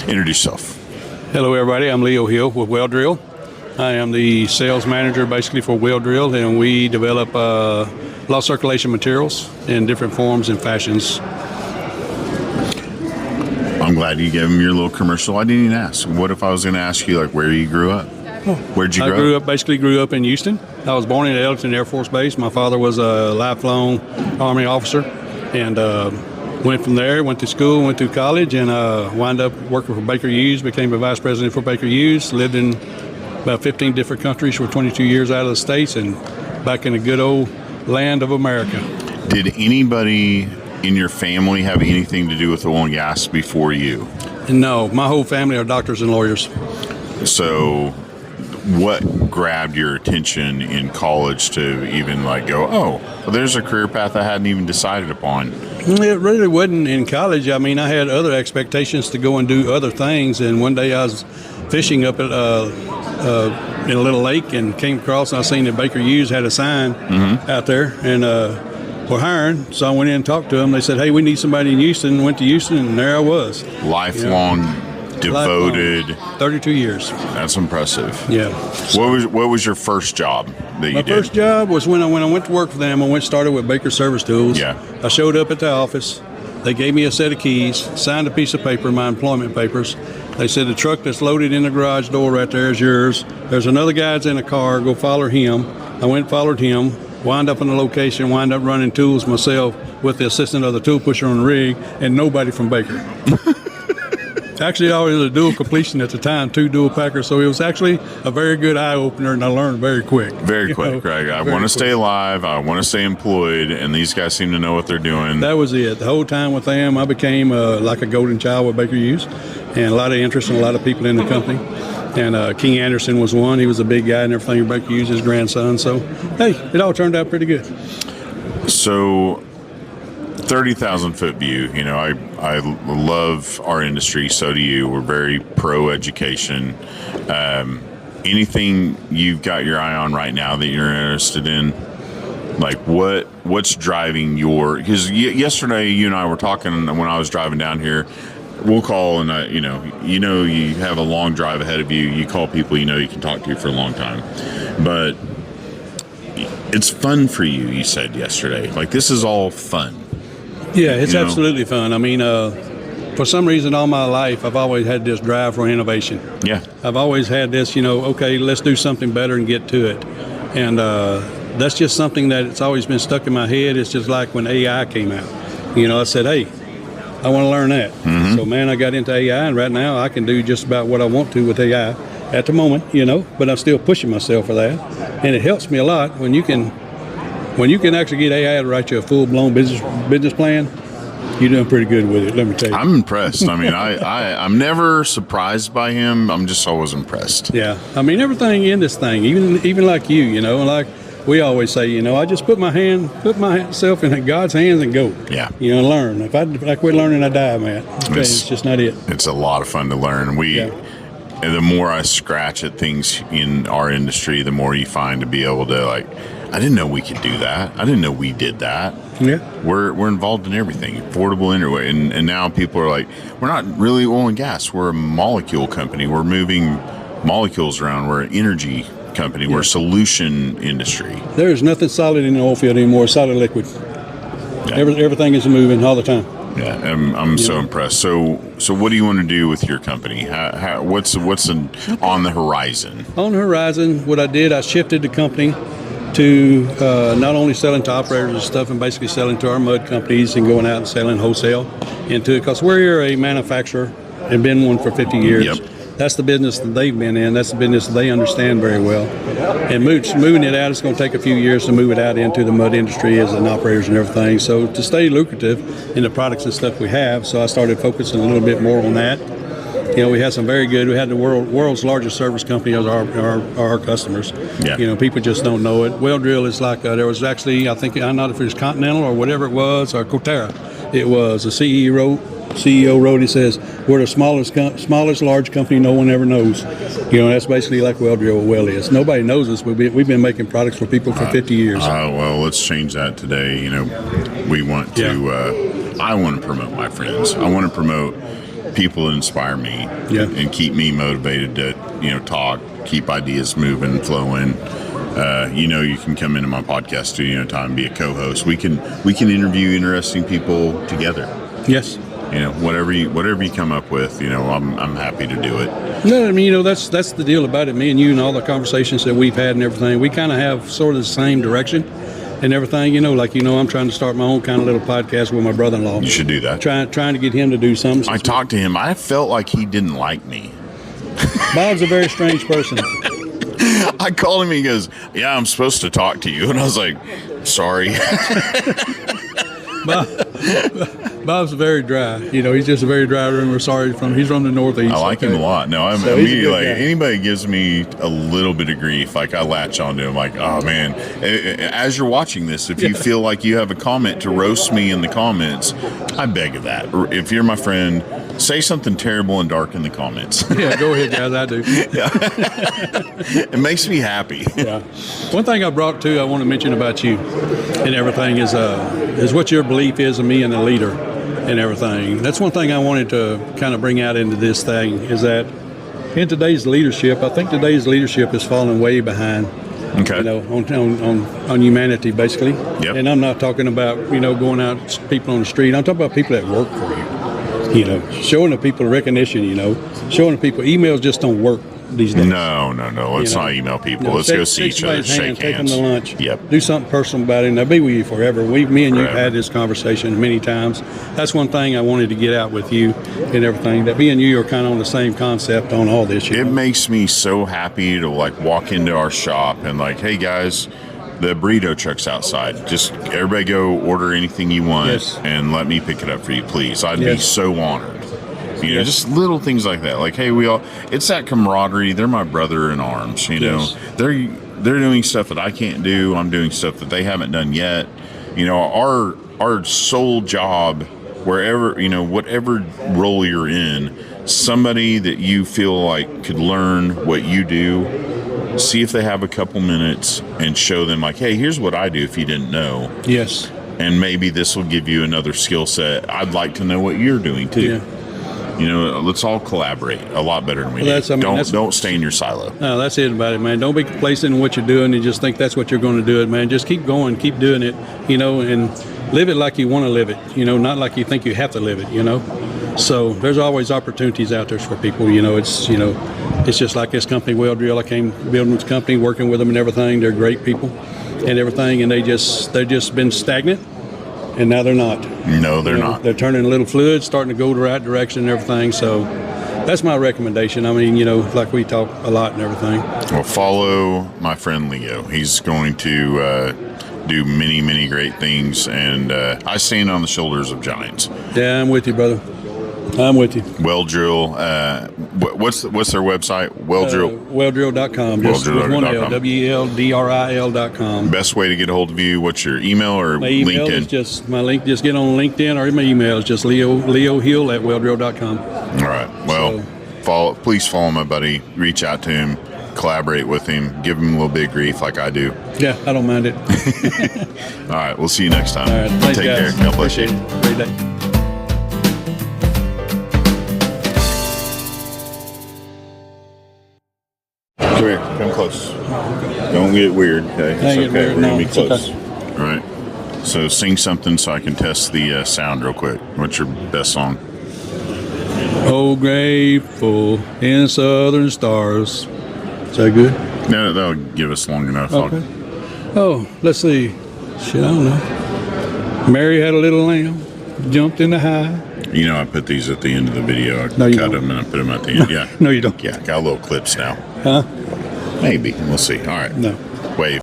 Introduce yourself. Hello, everybody. I'm Leo Hill with WelDril. I am the sales manager basically for WelDril, and we develop low circulation materials in different forms and fashions. I'm glad you gave him your little commercial. I didn't even ask. What if I was going to ask you, like, where you grew up? Where'd you grow up? Basically grew up in Houston. I was born in Elton Air Force Base. My father was a lifelong Army officer, and went from there, went to school, went to college, and wound up working for Baker Hughes, became a vice president for Baker Hughes, lived in about 15 different countries for 22 years out of the States, and back in the good old land of America. Did anybody in your family have anything to do with oil and gas before you? No, my whole family are doctors and lawyers. So what grabbed your attention in college to even like go, oh, well, there's a career path I hadn't even decided upon? It really wasn't in college. I mean, I had other expectations to go and do other things, and one day I was fishing up at in a little lake and came across, and I seen that Baker Hughes had a sign out there, and we're hiring. So I went in and talked to them. They said, hey, we need somebody in Houston. Went to Houston, and there I was. Lifelong, devoted. 32 years. That's impressive. Yeah. What was your first job that you did? My first job was when I went to work for them. I started with Baker Service Tools. Yeah. I showed up at the office. They gave me a set of keys, signed a piece of paper, my employment papers. They said, the truck that's loaded in the garage door right there is yours. There's another guy that's in a car. Go follow him. I went and followed him, wound up in the location, wound up running tools myself with the assistant of the tool pusher on the rig, and nobody from Baker. Actually, I was a dual completion at the time, 2 dual packers, so it was actually a very good eye-opener, and I learned very quick. Very quick, right? I want to stay alive, I want to stay employed, and these guys seem to know what they're doing. That was it. The whole time with them, I became like a golden child with Baker Hughes, and a lot of interest in a lot of people in the company. And King Anderson was one. He was a big guy and everything. Baker Hughes, his grandson. So, hey, it all turned out pretty good. So, 30,000 foot view, you know, I love our industry, so do you. We're very pro education. Anything you've got your eye on right now that you're interested in? Like what's driving your, because yesterday you and I were talking when I was driving down here. We'll call and you have a long drive ahead of you. You call people you can talk to for a long time, but it's fun for you. You said yesterday, like this is all fun. Yeah, it's absolutely fun. I mean, for some reason, all my life, I've always had this drive for innovation. Yeah. I've always had this, okay, let's do something better and get to it. And that's just something that it's always been stuck in my head. It's just like when AI came out. I said, hey, I want to learn that. So, man, I got into AI, and right now I can do just about what I want to with AI at the moment, but I'm still pushing myself for that. And it helps me a lot when you can actually get AI to write you a full-blown business plan. You're doing pretty good with it, let me tell you. I'm impressed. I mean, I'm never surprised by him. I'm just always impressed. Yeah. I mean, everything in this thing, even like you, like we always say, I just put myself in God's hands and go. Yeah. Learn. If I quit learning, I die, man. Okay, it's just not it. It's a lot of fun to learn. And the more I scratch at things in our industry, the more you find to be able to I didn't know we could do that. I didn't know we did that. Yeah. We're involved in everything, affordable anyway. And now people are like, we're not really oil and gas. We're a molecule company. We're moving molecules around. We're an energy company. We're a solution industry. There is nothing solid in the oil field anymore. Solid liquid. Yeah. Everything is moving all the time. Yeah, I'm so impressed. So what do you want to do with your company? What's on the horizon? On the horizon, what I did, I shifted the company to not only selling to operators and stuff, and basically selling to our mud companies and going out and selling wholesale into it, because we're a manufacturer and been one for 50 years. Yep. That's the business that they've been in. That's the business that they understand very well. And moving it out, it's going to take a few years to move it out into the mud industry as an operators and everything. So to stay lucrative in the products and stuff we have, so I started focusing a little bit more on that. We had some very good. We had the world's largest service company as our customers. Yeah. People just don't know it. WelDril is like there was actually, I think, I'm not sure if it was Continental or whatever it was, or Coterra. It was a CEO wrote, he says, we're the smallest large company no one ever knows. That's basically like WelDril well is. Nobody knows us. We've been making products for people for 50 years. Well, let's change that today. We want to, I want to promote my friends. I want to promote people that inspire me and keep me motivated to, talk, keep ideas moving, flowing. You can come into my podcast studio anytime and be a co-host. We can interview interesting people together. Yes. Whatever you come up with, I'm happy to do it. No, I mean, that's the deal about it. Me and you and all the conversations that we've had and everything, we kind of have sort of the same direction and everything. I'm trying to start my own kind of little podcast with my brother-in-law. You should do that. Trying to get him to do something. I talked to him. I felt like he didn't like me. Bob's a very strange person. I called him. He goes, "Yeah, I'm supposed to talk to you," and I was like, "Sorry." Bob's very dry. He's just a very dry room. We're sorry he's from the Northeast. I like him a lot. No, I'm immediately like, anybody gives me a little bit of grief, like I latch onto him. Like, oh man, as you're watching this, if you feel like you have a comment to roast me in the comments, I beg of that. If you're my friend, say something terrible and dark in the comments. Yeah, go ahead, guys. I do. Yeah. It makes me happy. Yeah. One thing I want to mention about you and everything is what your belief is of me and a leader and everything. That's one thing I wanted to kind of bring out into this thing is that in today's leadership, I think today's leadership is falling way behind. Okay. On humanity, basically. Yep. And I'm not talking about, going out people on the street. I'm talking about people that work for you. Showing the people recognition, showing the people emails just don't work these days. No. Let's not email people. Let's go see each other, shake hands. Take them to lunch. Yep. Do something personal about it, and they'll be with you forever. Me and you have Forever. had this conversation many times. That's one thing I wanted to get out with you and everything, that me and you are kind of on the same concept on all this. It makes me so happy to walk into our shop and hey guys, the burrito truck's outside. Just everybody go order anything you want and let me pick it up for you, please. I'd be so honored. Just little things like that. Hey, it's that camaraderie. They're my brother in arms, They're doing stuff that I can't do. I'm doing stuff that they haven't done yet. Our sole job, wherever, whatever role you're in, somebody that you feel like could learn what you do, see if they have a couple minutes and show them hey, here's what I do if you didn't know. Yes. And maybe this will give you another skill set. I'd like to know what you're doing too. Yeah. Let's all collaborate a lot better than we do. Don't stay in your silo. No, that's it about it, man. Don't be complacent in what you're doing and just think that's what you're going to do it, man. Just keep going, keep doing it, and live it like you want to live it, not like you think you have to live it, So there's always opportunities out there for people, it's just like this company, WelDril. I came building this company, working with them and everything. They're great people and everything, and they've just been stagnant. And now they're not. No, they're not. They're turning a little fluid, starting to go the right direction and everything. So that's my recommendation. I mean, like we talk a lot and everything. Well, follow my friend Leo. He's going to do many, many great things. And I stand on the shoulders of giants. Yeah, I'm with you, brother. I'm with you. WelDril. What's their website? WelDril. WelDril.com. Just with one L. WelDril.com. Best way to get a hold of you. What's your email or my email LinkedIn? Is my link. Just get on LinkedIn, or my email is just Leo Hill at WelDril.com. All right. Well, please follow my buddy. Reach out to him. Collaborate with him. Give him a little bit of grief like I do. Yeah, I don't mind it. All right. We'll see you next time. All right. Thanks, Take guys. care. God bless you. Appreciate it. Great day. Come here. Come close. Don't get weird. Okay. It's Don't okay. get weird. We're No, gonna be it's close. okay. All right. So sing something so I can test the sound real quick. What's your best song? Oh, grateful in southern stars. Is that good? No, that'll give us long enough. Okay. Oh, let's see. Shit, I don't know. Mary had a little lamb, jumped in the high. I put these at the end of the video. I No, you cut don't. them and I put them at the end. Yeah. No, you don't. Yeah, got little clips now. Huh? Maybe. We'll see. All right. No. Wave.